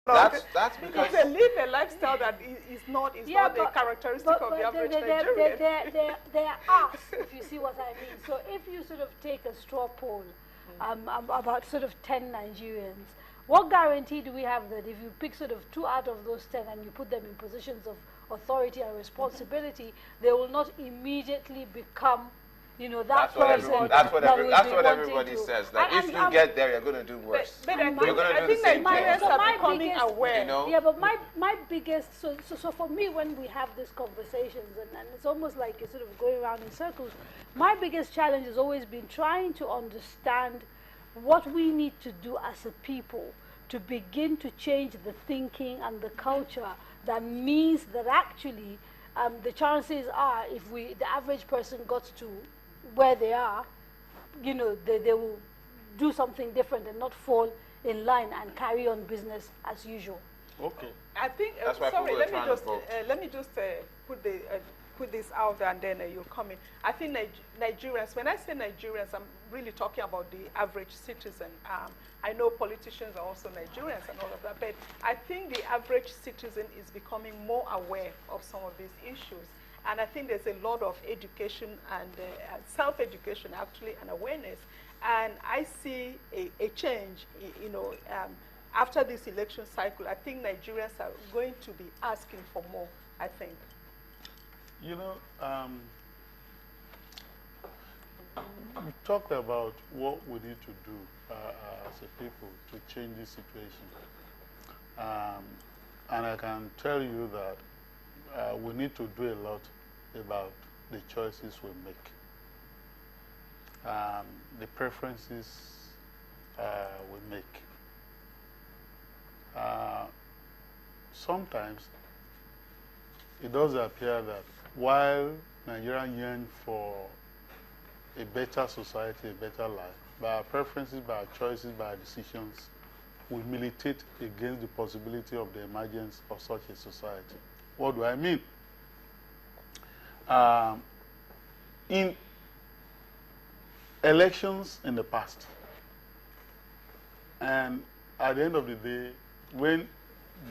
That's because they live a lifestyle that is not the characteristic of the average Nigerian. They're us, if you see what I mean. So if you sort of take a straw poll about sort of 10 Nigerians, what guarantee do we have that if you pick sort of 2 out of those 10 and you put them in positions of authority and responsibility, they will not immediately become, you know, that person. That's what everybody says. That if you get there, you're going to do worse. But I think Nigerians are becoming aware. You know? Yeah, but my biggest, so for me, when we have these conversations, and it's almost like you're sort of going around in circles, my biggest challenge has always been trying to understand what we need to do as a people to begin to change the thinking and the culture that means that actually the chances are, if the average person got to where they are, you know, they will do something different and not fall in line and carry on business as usual. Okay. I think, sorry, let me just put this out there and then you'll come in. I think Nigerians, when I say Nigerians, I'm really talking about the average citizen. I know politicians are also Nigerians and all of that, but I think the average citizen is becoming more aware of some of these issues. And I think there's a lot of education and self-education, actually, and awareness. And I see a change, you know, after this election cycle. I think Nigerians are going to be asking for more, I think. You know, we talked about what we need to do as a people to change this situation. And I can tell you that we need to do a lot about the choices we make, the preferences we make. Sometimes it does appear that while Nigerians yearn for a better society, a better life, by our preferences, by our choices, by our decisions, we militate against the possibility of the emergence of such a society. What do I mean? In elections in the past, and at the end of the day, when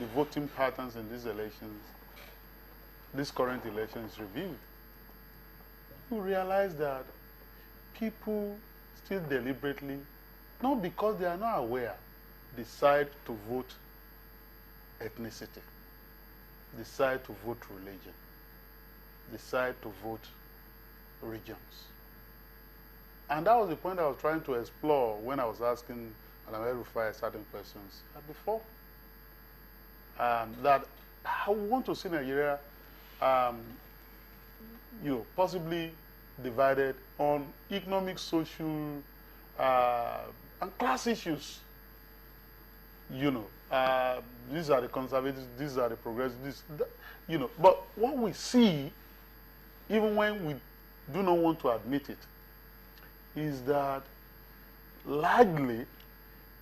the voting patterns in these elections, this current election is reviewed, you realize that people still deliberately, not because they are not aware, decide to vote ethnicity, decide to vote religion, decide to vote regions. And that was the point I was trying to explore when I was asking Madam Rufai certain questions before. That I want to see Nigeria, you know, possibly divided on economic, social, and class issues. You know, these are the conservatives, these are the progressives, you know. But what we see, even when we do not want to admit it, is that largely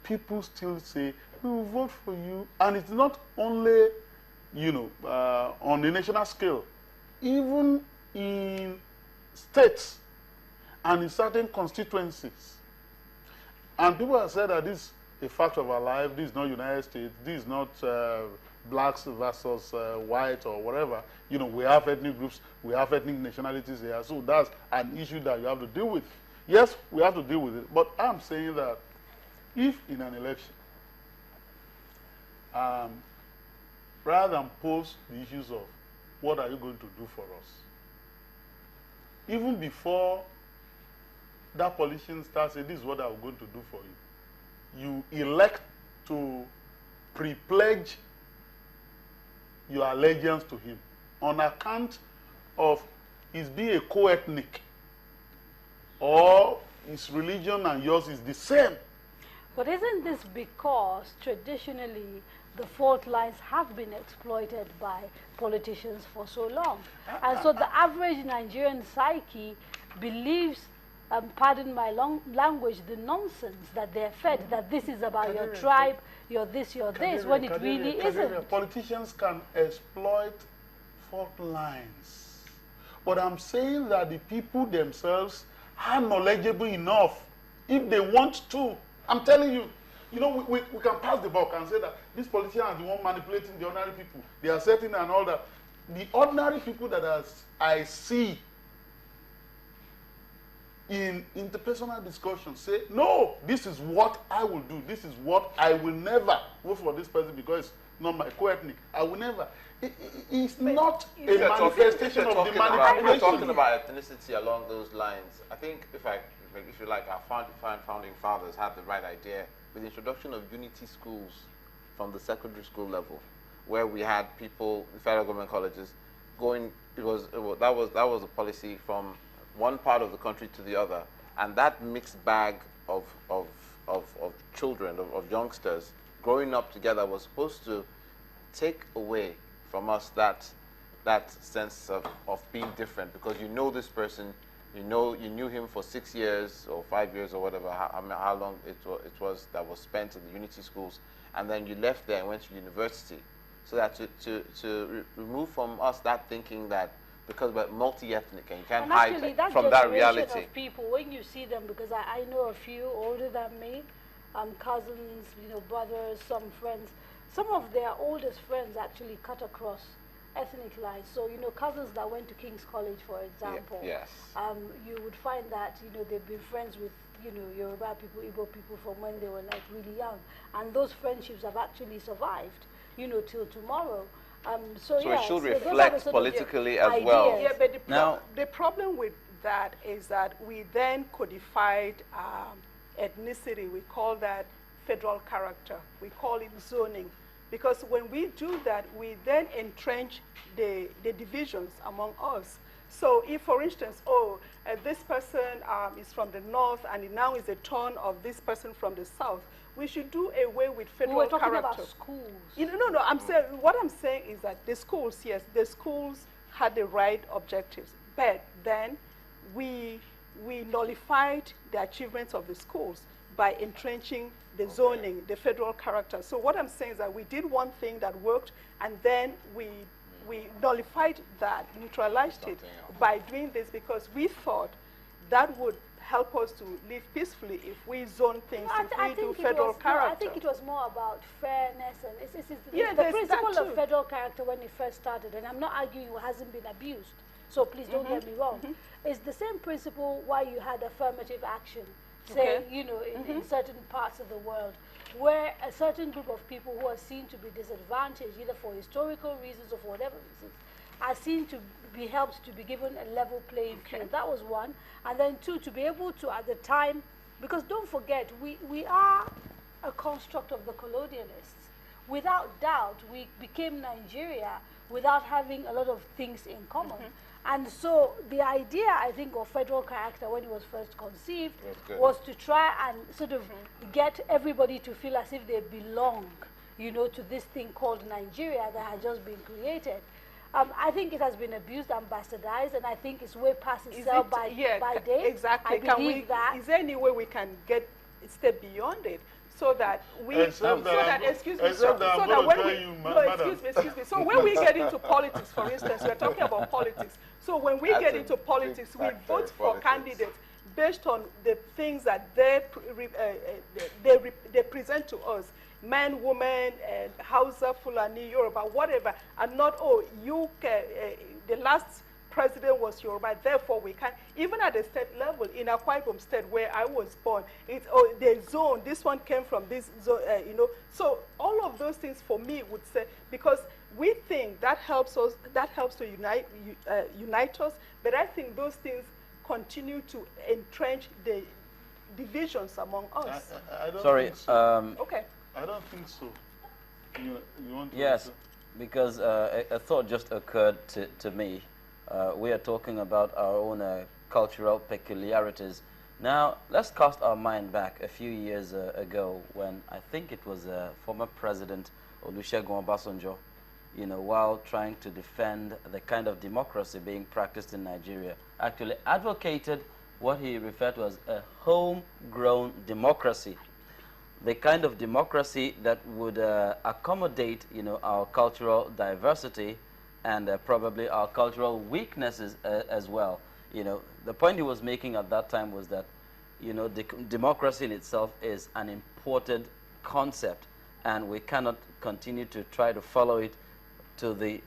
people still say, we will vote for you. And it's not only, you know, on a national scale. Even in states and in certain constituencies. And people have said that this is a fact of our life, this is not United States, this is not blacks versus white or whatever. You know, we have ethnic groups, we have ethnic nationalities here, so that's an issue that you have to deal with. Yes, we have to deal with it, but I'm saying that if in an election, rather than pose the issues of what are you going to do for us, even before that politician starts saying, this is what I'm going to do for you, you elect to pre-pledge your allegiance to him on account of his being a co-ethnic, or his religion and yours is the same. But isn't this because traditionally the fault lines have been exploited by politicians for so long? And so the average Nigerian psyche believes, pardon my language, the nonsense that they're fed, that this is about your tribe, you're this, you're this, when it really isn't. Politicians can exploit fault lines. But I'm saying that the people themselves are knowledgeable enough, if they want to. I'm telling you, you know, we can pass the buck and say that these politicians are the one manipulating the ordinary people. They are setting and all that. The ordinary people that I see in interpersonal discussion say, no, this is what I will do. This is what I will never vote for this person because it's not my co-ethnic. I will never. It's not a manifestation of the manipulation. If we're talking about ethnicity along those lines, I think if you like, our founding fathers had the right idea with the introduction of unity schools from the secondary school level, where we had people in federal government colleges going. That was a policy from one part of the country to the other, and that mixed bag of children, of youngsters growing up together was supposed to take away from us that sense of being different, because you know this person, you knew him for 6 years or 5 years or whatever, how long it was that was spent in the unity schools, and then you left there and went to university, so that to remove from us that thinking that because we're multi-ethnic and you can't hide from that reality. Of people, when you see them, because I know a few older than me, cousins, brothers, some friends, some of their oldest friends actually cut across ethnic lines. So, cousins that went to King's College, for example, yes. You would find that, they've been friends with, Yoruba people, Igbo people from when they were like really young. And those friendships have actually survived, till tomorrow. So it should reflect politically as well. Yeah, but the problem with that is that we then codified ethnicity. We call that federal character. We call it zoning. Because when we do that, we then entrench the divisions among us. So if, for instance, this person is from the north and it now is a turn of this person from the south, we should do away with federal character. We're talking about schools. No, I'm saying, what I'm saying is that the schools, yes, the schools had the right objectives, but then we nullified the achievements of the schools by entrenching the zoning, the federal character. So what I'm saying is that we did one thing that worked, and then we nullified that, neutralized it by doing this, because we thought that would help us to live peacefully if we zone things, if we do federal character. I think it was more about fairness, and it's the principle of federal character when it first started, and I'm not arguing it hasn't been abused, so please don't get me wrong. It's the same principle why you had affirmative action, say, in certain parts of the world, where a certain group of people who are seen to be disadvantaged, either for historical reasons or for whatever reasons, are seen to be helped to be given a level playing field. That was one. And then two, to be able to, at the time, because don't forget, we are a construct of the colonialists. Without doubt, we became Nigeria without having a lot of things in common. And so the idea, I think, of federal character when it was first conceived was to try and sort of get everybody to feel as if they belong, to this thing called Nigeria that had just been created. I think it has been abused and bastardized, and I think it's way past itself by day. Exactly. I believe that. Is there any way we can step beyond it? So that excuse me, so when we get into politics, for instance, we're talking about politics. So when we get into politics, we vote for candidates based on the things that they present to us, men, women, Hausa, Fulani, Yoruba, whatever, and not, the last president was Yoruba, therefore we can't. Even at the state level, in Akwa Ibom State, where I was born, the zone, this one came from this zone, So all of those things for me would say, because we think that helps us, that helps to unite us, but I think those things continue to entrench the divisions among us. I don't Sorry. think so. Okay. I don't think so. You want to Yes, answer? because a thought just occurred to me. We are talking about our own cultural peculiarities. Now, let's cast our mind back a few years ago when I think it was former President Olusegun Obasanjo, while trying to defend the kind of democracy being practiced in Nigeria, actually advocated what he referred to as a homegrown democracy. The kind of democracy that would accommodate, our cultural diversity and probably our cultural weaknesses as well. The point he was making at that time was that, democracy in itself is an important concept, and we cannot continue to try to follow it to the